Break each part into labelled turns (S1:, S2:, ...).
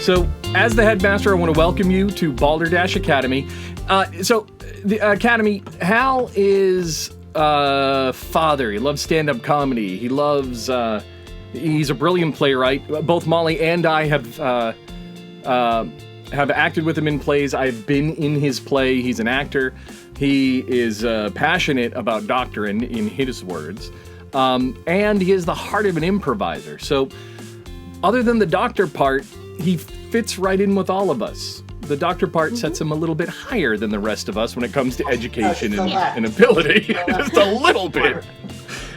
S1: So, as the headmaster, I want to welcome you to Balderdash Academy. The Academy, Hal is a father. He loves stand-up comedy. He loves, he's a brilliant playwright. Both Molly and I have acted with him in plays. I've been in his play. He's an actor. He is passionate about doctrine, in his words. And he has the heart of an improviser. So, other than the doctor part, he fits right in with all of us. The doctor part sets him a little bit higher than the rest of us when it comes to education and ability. Just a little bit.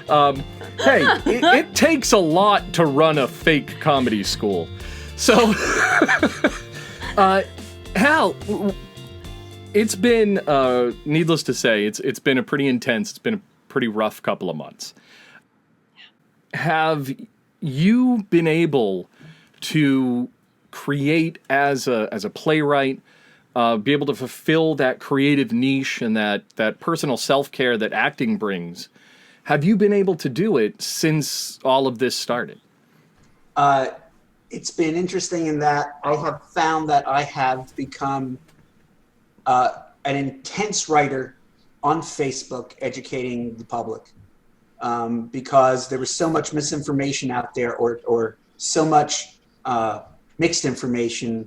S1: Hey, it takes a lot to run a fake comedy school. So, Hal, it's been, needless to say, it's been a pretty intense, it's been a pretty rough couple of months. Have you been able to create as a playwright, be able to fulfill that creative niche and that personal self-care that acting brings? Have you been able to do it since all of this started?
S2: It's been interesting in that I have found that I have become an intense writer on Facebook educating the public. Because there was so much misinformation out there or so much mixed information.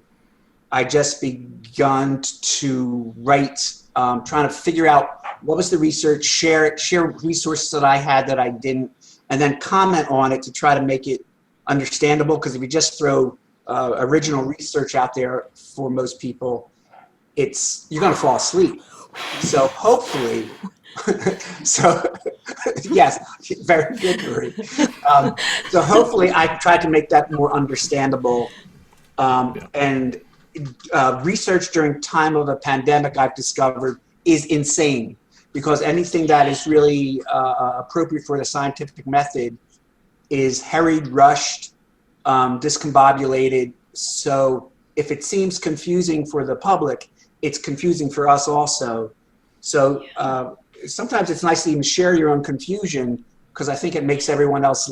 S2: I just begun to write, trying to figure out what was the research, share resources that I had that I didn't, and then comment on it to try to make it understandable. Because if you just throw original research out there for most people, you're going to fall asleep. So hopefully, yes, very good, Marie. So hopefully I tried to make that more understandable. And research during time of a pandemic, I've discovered, is insane, because anything that is really appropriate for the scientific method is harried, rushed, discombobulated. So if it seems confusing for the public, it's confusing for us also. So sometimes it's nice to even share your own confusion, because I think it makes everyone else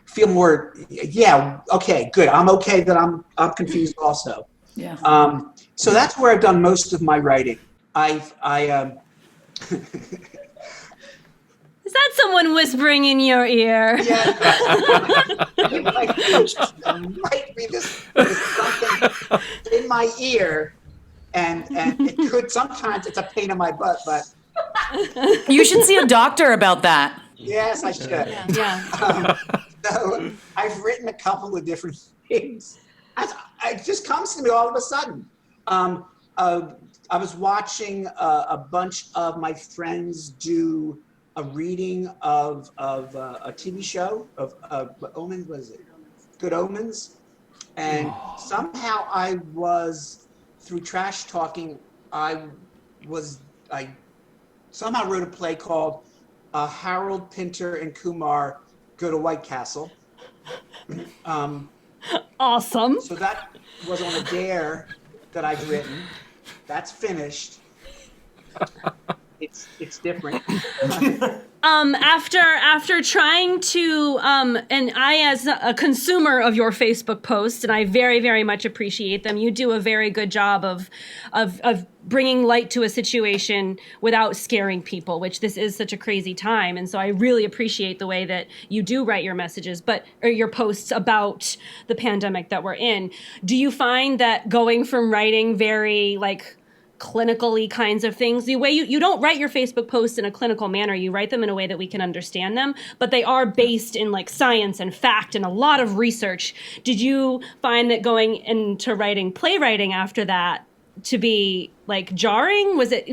S2: feel more, yeah, okay, good. I'm okay that I'm confused also.
S3: Yeah.
S2: So that's where I've done most of my writing.
S4: Is that someone whispering in your ear?
S2: Yeah. It might be this something in my ear. And it could, sometimes it's a pain in my butt, but.
S3: You should see a doctor about that.
S2: Yes, I should.
S4: Yeah.
S2: So I've written a couple of different things. It just comes to me all of a sudden. I was watching a bunch of my friends do a reading of a TV show of Omens, was it? Good Omens. And somehow I was, through trash talking, I somehow wrote a play called Harold, Pinter, and Kumar Go to White Castle.
S4: Awesome.
S2: So that was on a dare that I've written. That's finished. It's different.
S4: After trying to, and I, as a consumer of your Facebook posts, and I very, very much appreciate them, you do a very good job of bringing light to a situation without scaring people, which this is such a crazy time. And so I really appreciate the way that you do write your messages, or your posts about the pandemic that we're in. Do you find that going from writing very, clinical-y kinds of things, the way you don't write your Facebook posts in a clinical manner, you write them in a way that we can understand them, but they are based in science and fact and a lot of research. Did you find that going into writing playwriting after that to be jarring? Was it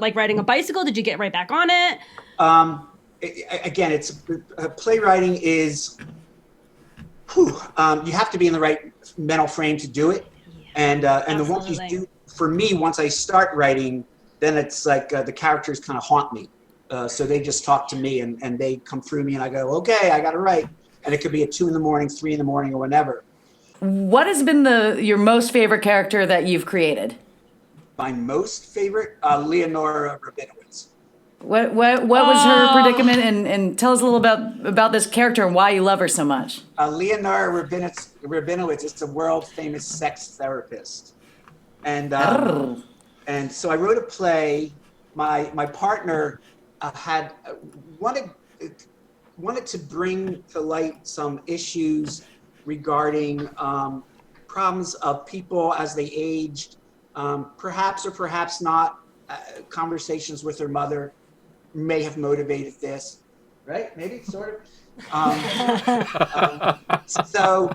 S4: like riding a bicycle? Did you get right back on it?
S2: Again, playwriting is, you have to be in the right mental frame to do it. And the ones you do, for me, once I start writing, then it's the characters kind of haunt me. So they just talk to me and they come through me and I go, okay, I got to write. And it could be at 2 a.m, 3 a.m, or whenever.
S3: What has been your most favorite character that you've created?
S2: My most favorite, Leonora Rabinowitz.
S3: What was her predicament? And tell us a little about this character and why you love her so much.
S2: Leonora Rabinowitz is a world famous sex therapist, and so I wrote a play. My partner had wanted to bring to light some issues regarding problems of people as they aged, perhaps or perhaps not. Conversations with their mother may have motivated this, right? Maybe, sort of. So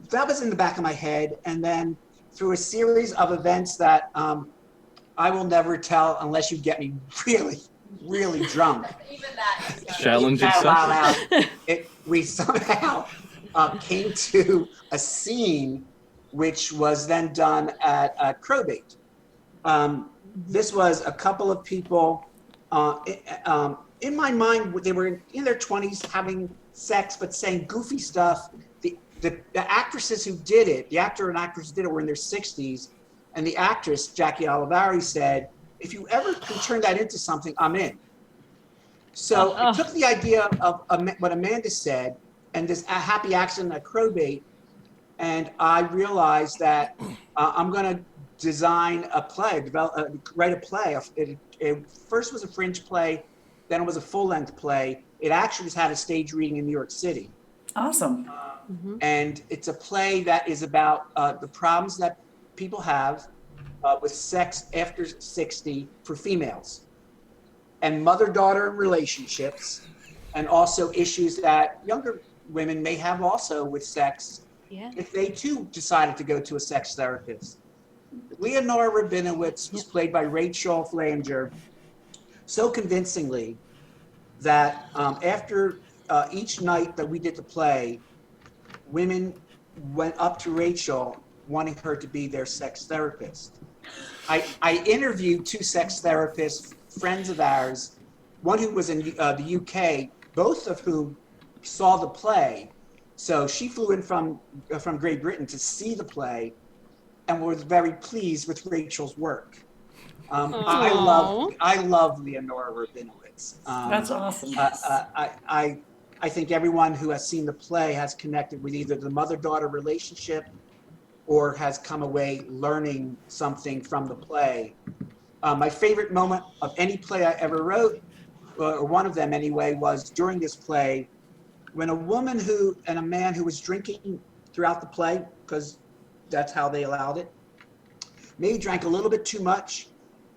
S2: that was in the back of my head, and then through a series of events that I will never tell unless you get me really, really drunk.
S5: Even that.
S1: Challenge itself.
S2: We somehow came to a scene which was then done at Crowbait. This was a couple of people, in my mind, they were in their 20s having sex, but saying goofy stuff. The actresses who did it, the actor and actress who did it, were in their 60s. And the actress, Jackie Olivari, said, if you ever can turn that into something, I'm in. So I took the idea of what Amanda said and this happy accident at Crowbait, and I realized that I'm going to design a play, write a play. It first was a fringe play, then it was a full-length play. It actually had a stage reading in New York City.
S3: Awesome.
S2: And it's a play that is about the problems that people have with sex after 60 for females, and mother-daughter relationships, and also issues that younger women may have also with sex if they too decided to go to a sex therapist. Leonora Rabinowitz was played by Rachel Flanger so convincingly that after each night that we did the play, women went up to Rachel wanting her to be their sex therapist. I interviewed two sex therapists, friends of ours, one who was in the UK, both of whom saw the play. So she flew in from Great Britain to see the play and was very pleased with Rachel's work. I love Leonora Rabinowitz.
S3: That's awesome.
S2: I think everyone who has seen the play has connected with either the mother-daughter relationship or has come away learning something from the play. My favorite moment of any play I ever wrote, or one of them anyway, was during this play when a woman and a man who was drinking throughout the play, because that's how they allowed it, maybe drank a little bit too much.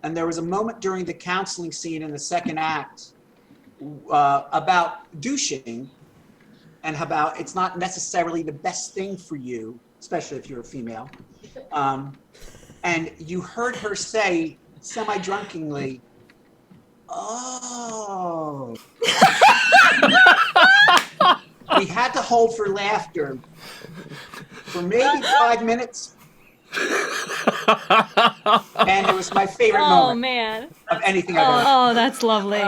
S2: And there was a moment during the counseling scene in the second act about douching and about it's not necessarily the best thing for you, especially if you're a female. And you heard her say semi-drunkenly, "Oh." We had to hold for laughter for maybe 5 minutes. And it was my favorite moment of anything I've ever.
S4: Oh, that's lovely.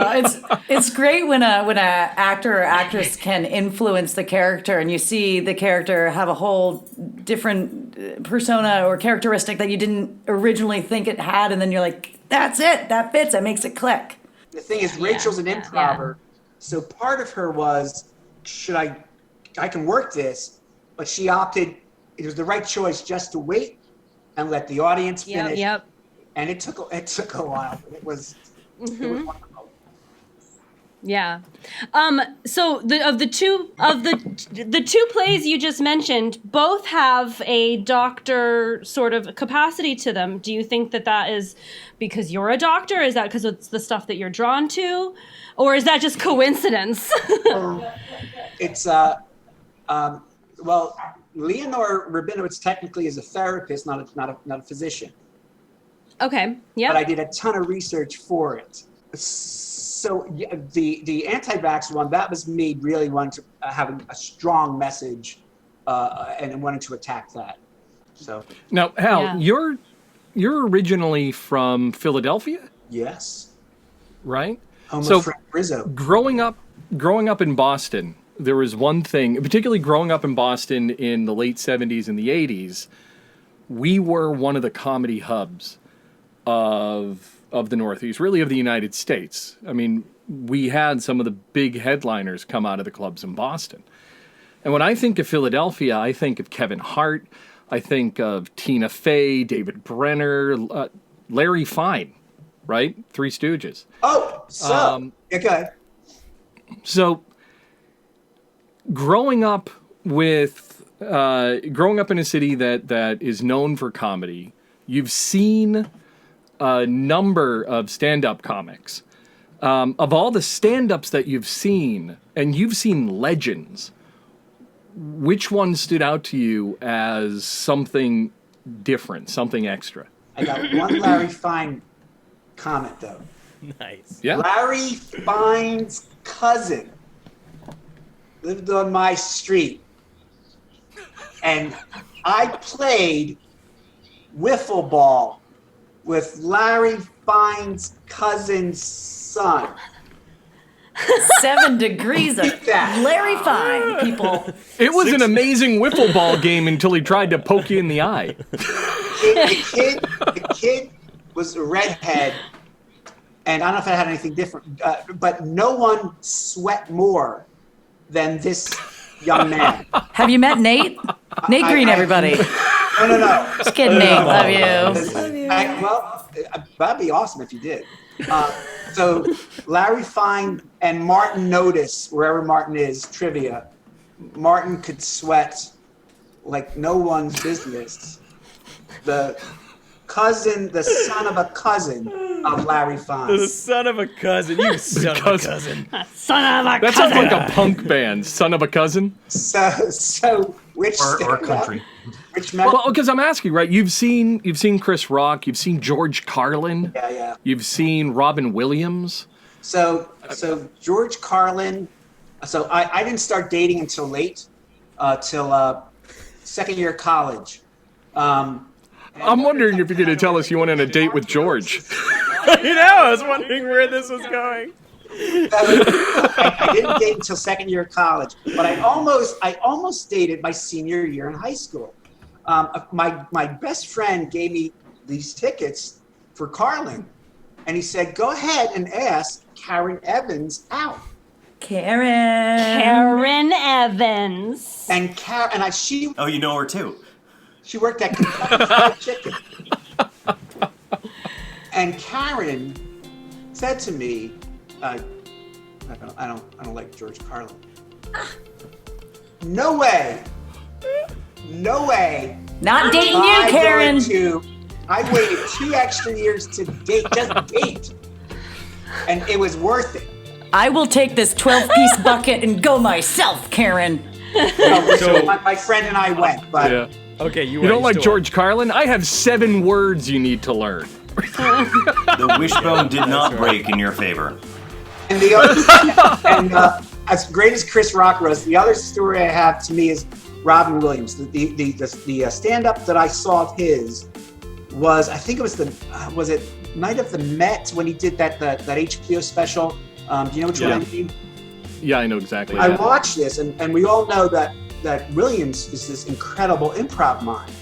S3: It's great when a actor or actress can influence the character, and you see the character have a whole different persona or characteristic that you didn't originally think it had, and then you're like, "That's it. That fits. That makes it click."
S2: The thing is, Rachel's an improver, so part of her was, I can work this, but she opted. It was the right choice just to wait and let the audience finish.
S4: Yep.
S2: And it took a while, but it was wonderful.
S4: Yeah. So the two plays you just mentioned, both have a doctor sort of capacity to them. Do you think that is because you're a doctor? Is that because it's the stuff that you're drawn to, or is that just coincidence?
S2: It's well, Leonora Rabinowitz technically is a therapist, not a physician.
S4: Okay. Yeah.
S2: But I did a ton of research for it. So the anti-vax one, that was me really wanting to have a strong message and wanting to attack that. So
S1: now, Hal, you're originally from Philadelphia?
S2: Yes.
S1: Right?
S2: Home of Frank Rizzo.
S1: Growing up in Boston, there was one thing, particularly growing up in Boston in the late 70s and the 80s, we were one of the comedy hubs. of the Northeast, really of the United States. I mean, we had some of the big headliners come out of the clubs in Boston. And when I think of Philadelphia, I think of Kevin Hart, I think of Tina Fey, David Brenner, Larry Fine, right? Three Stooges.
S2: Oh, so okay.
S1: So growing up in a city that is known for comedy, you've seen a number of stand-up comics. Of all the stand-ups that you've seen, and you've seen legends, which one stood out to you as something different, something extra?
S2: I got one Larry Fine comment, though.
S5: Nice.
S1: Yeah.
S2: Larry Fine's cousin lived on my street, and I played wiffle ball with Larry Fine's cousin's son.
S3: 7 degrees of
S2: Keep that.
S3: Larry Fine, people.
S1: It was an amazing wiffle ball game until he tried to poke you in the eye.
S2: The kid was a redhead, and I don't know if I had anything different, but no one sweat more than this young man.
S3: Have you met Nate? Nate Green, everybody.
S2: No.
S3: Just kidding, Nate. Love you.
S2: That'd be awesome if you did. So Larry Fine and Martin Notice, wherever Martin is, trivia. Martin could sweat like no one's business. The son of a cousin of Larry Fine.
S5: The son of a cousin. You son of a cousin.
S4: Son of a
S1: That sounds like a punk band, Son of a Cousin.
S2: So which
S6: or country.
S2: Which member?
S1: Well, because I'm asking, right? You've seen Chris Rock, you've seen George Carlin,
S2: Yeah.
S1: you've seen Robin Williams.
S2: So George Carlin. So I didn't start dating until late, till second year of college.
S1: I'm wondering if you're going to tell us you went on a date with George.
S5: I was wondering where this was going.
S2: I didn't date until second year of college, but I almost dated my senior year in high school. My best friend gave me these tickets for Carlin, and he said, "Go ahead and ask Karen Evans out."
S4: Karen Evans.
S2: And she.
S6: Oh, you know her too.
S2: She worked at Kentucky Fried Chicken. And Karen said to me, I don't like George Carlin. No way.
S3: Not dating you, Karen.
S2: I waited 2 extra years to date, just date. And it was worth it.
S3: I will take this 12-piece bucket and go myself, Karen.
S2: So my friend and I went, but
S1: Yeah.
S5: Okay,
S1: You don't like George Carlin? I have 7 words you need to learn.
S6: The wishbone did not break in your favor.
S2: and the other as great as Chris Rock was, the other story I have to me is Robin Williams. The stand-up that I saw of his was, I think it was was it Night of the Met when he did that HBO special? Do you know which one I mean?
S1: Yeah, I know exactly.
S2: I watched this, and we all know that Williams is this incredible improv mind.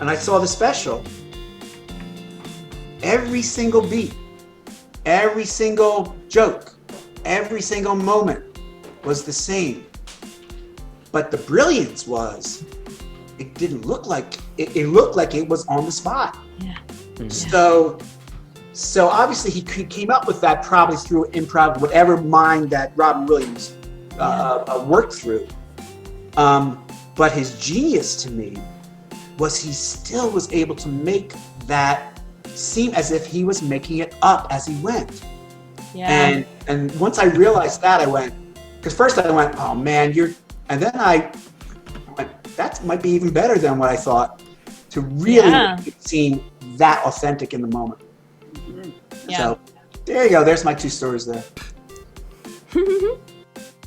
S2: And I saw the special. Every single beat, every single joke, every single moment was the same. But the brilliance was, it didn't look like it looked like it was on the spot.
S4: Yeah.
S2: So obviously he came up with that probably through improv, whatever mind that Robin Williams worked through. But his genius to me was he still was able to make that seem as if he was making it up as he went.
S4: Yeah.
S2: And once I realized that, I went, because first I went, oh man, and then I went, that might be even better than what I thought, to really seem that authentic in the moment.
S4: Yeah.
S2: So there you go. There's my 2 stories there.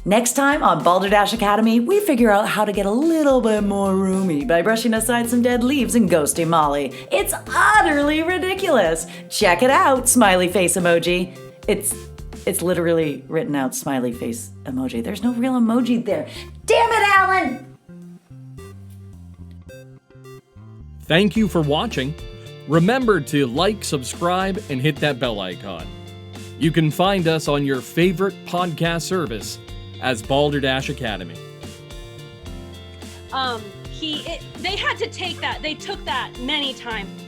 S3: Next time on Balderdash Academy, we figure out how to get a little bit more roomy by brushing aside some dead leaves and ghosting Molly. It's utterly ridiculous. Check it out, smiley face emoji. It's literally written out smiley face emoji. There's no real emoji there. Damn it, Alan!
S1: Thank you for watching. Remember to like, subscribe, and hit that bell icon. You can find us on your favorite podcast service as Balderdash Academy.
S4: They had to take that. They took that many times.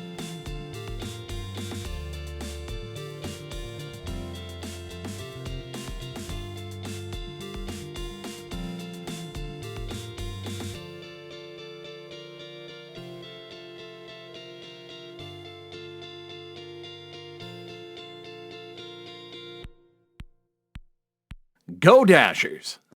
S1: Go Dashers!